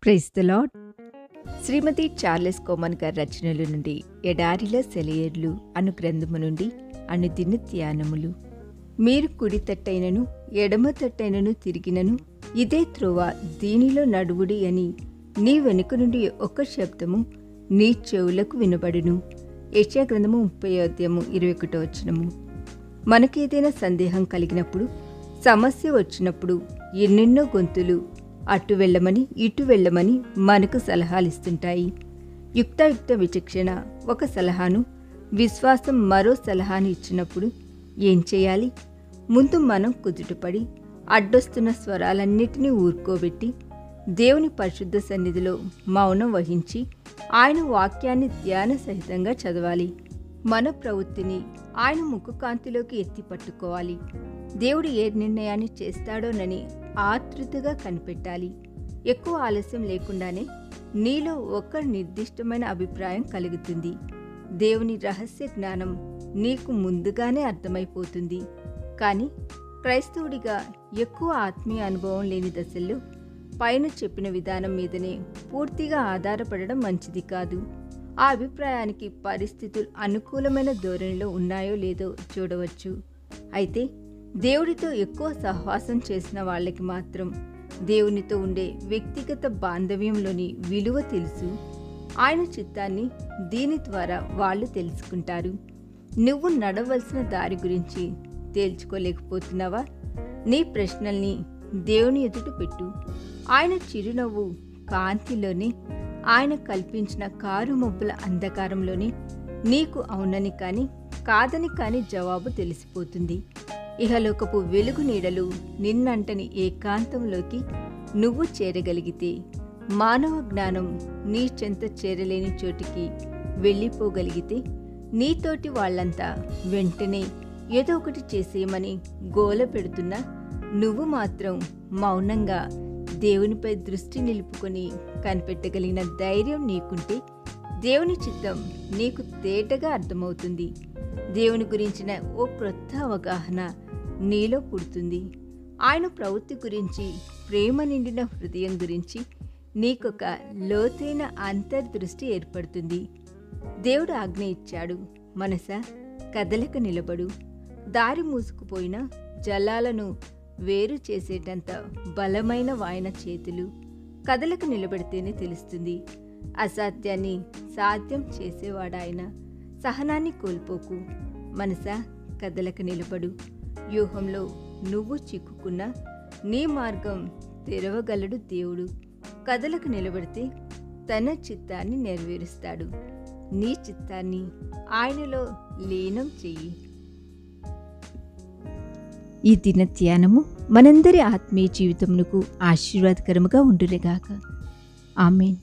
Praise the Lord. శ్రీమతి Charles Cowman గారి రచనల నుండి ఎడారిలో సెలయేర్లు అను గ్రంథము నుండి అనుదిన ధ్యానములు. మీరు కుడి తట్టైనను ఎడమ తట్టైనను తిరిగినను ఇదే త్రోవ, దీనిలో నడువుడి అని నీ వెనుక నుండి ఒక శబ్దము నీ చెవులకు వినబడును. యెషయా గ్రంథము 30:21. మనకేదైనా సందేహం కలిగినప్పుడు, సమస్య వచ్చినప్పుడు ఎన్నెన్నో గొంతులు అటు వెళ్ళమని ఇటు వెళ్ళమని మనకు సలహాలిస్తుంటాయి. యుక్తాయుక్త విచక్షణ ఒక సలహాను, విశ్వాసం మరో సలహాను ఇచ్చినప్పుడు ఏం చేయాలి? ముందు మనం కుదుటపడి అడ్డొస్తున్న స్వరాలన్నిటినీ ఊరుకోబెట్టి దేవుని పరిశుద్ధ సన్నిధిలో మౌనం వహించి ఆయన వాక్యాన్ని ధ్యాన సహితంగా చదవాలి. మన ప్రవృత్తిని ఆయన ముఖకాంతిలోకి ఎత్తి పట్టుకోవాలి. దేవుడు ఏ నిర్ణయాన్ని చేస్తాడోనని ఆతృతగా కనిపెట్టాలి. ఎక్కువ ఆలస్యం లేకుండానే నీలో ఒక నిర్దిష్టమైన అభిప్రాయం కలుగుతుంది. దేవుని రహస్య జ్ఞానం నీకు ముందుగానే అర్థమైపోతుంది. కానీ క్రైస్తవుడిగా ఎక్కువ ఆత్మీయ అనుభవం లేని దశల్లో పైన చెప్పిన విధానం మీదనే పూర్తిగా ఆధారపడడం మంచిది కాదు. ఆ అభిప్రాయానికి పరిస్థితులు అనుకూలమైన ధోరణిలో ఉన్నాయో లేదో చూడవచ్చు. అయితే దేవుడితో ఎక్కువ సహవాసం చేసిన వాళ్ళకి మాత్రం దేవునితో ఉండే వ్యక్తిగత బాంధవ్యంలోని విలువ తెలుసు. ఆయన చిత్తాన్ని దీని ద్వారా వాళ్ళు తెలుసుకుంటారు. నువ్వు నడవలసిన దారి గురించి తేల్చుకోలేకపోతున్నావా? నీ ప్రశ్నల్ని దేవుని ఎదుట పెట్టు. ఆయన చిరునవ్వు కాంతిలోనే, ఆయన కల్పించిన కారు మబ్బుల అంధకారంలోనే నీకు అవునని కానీ కాదని కానీ జవాబు తెలిసిపోతుంది. ఇహలోకపు వెలుగు నీడలు నిన్నంటని ఏకాంతంలోకి నువ్వు చేరగలిగితే, మానవ జ్ఞానం నీ చెంత చేరలేని చోటికి వెళ్ళిపోగలిగితే, నీతోటి వాళ్ళంతా వెంటనే ఏదో ఒకటి చేసేయమని గోల పెడుతున్నా నువ్వు మాత్రం మౌనంగా దేవునిపై దృష్టి నిలుపుకొని కనిపెట్టగలిగిన ధైర్యం నీకుంటే దేవుని చిత్తం నీకు తేటగా అర్థమవుతుంది. దేవుని గురించిన ఓ క్రొత్త అవగాహన నీలో పుడుతుంది. ఆయన ప్రవృత్తి గురించి, ప్రేమ నిండిన హృదయం గురించి నీకొక లోతైన అంతర్దృష్టి ఏర్పడుతుంది. దేవుడు ఆజ్ఞ ఇచ్చాడు, మనసా కదలక నిలబడు. దారి మూసుకుపోయిన జలాలను వేరు చేసేటంత బలమైన వాయన చేతులు కదలక నిలబడితేనే తెలుస్తుంది. అసాధ్యాన్ని సాధ్యం చేసేవాడాయన. సహనాన్ని కోల్పోకు. మనసా కదలక నిలబడు. వ్యూహంలో నువ్వు చిక్కుకున్నా నీ మార్గం తెరవగలడు దేవుడు. కదలకు నిలబడితే తన చిత్తాన్ని నెరవేరుస్తాడు. నీ చిత్తాన్ని ఆయనలో లీనం చెయ్యి. ఈ దిన ధ్యానము మనందరి ఆత్మీయ జీవితమునకు ఆశీర్వాదకరముగా ఉండునుగాక. ఆమేన్.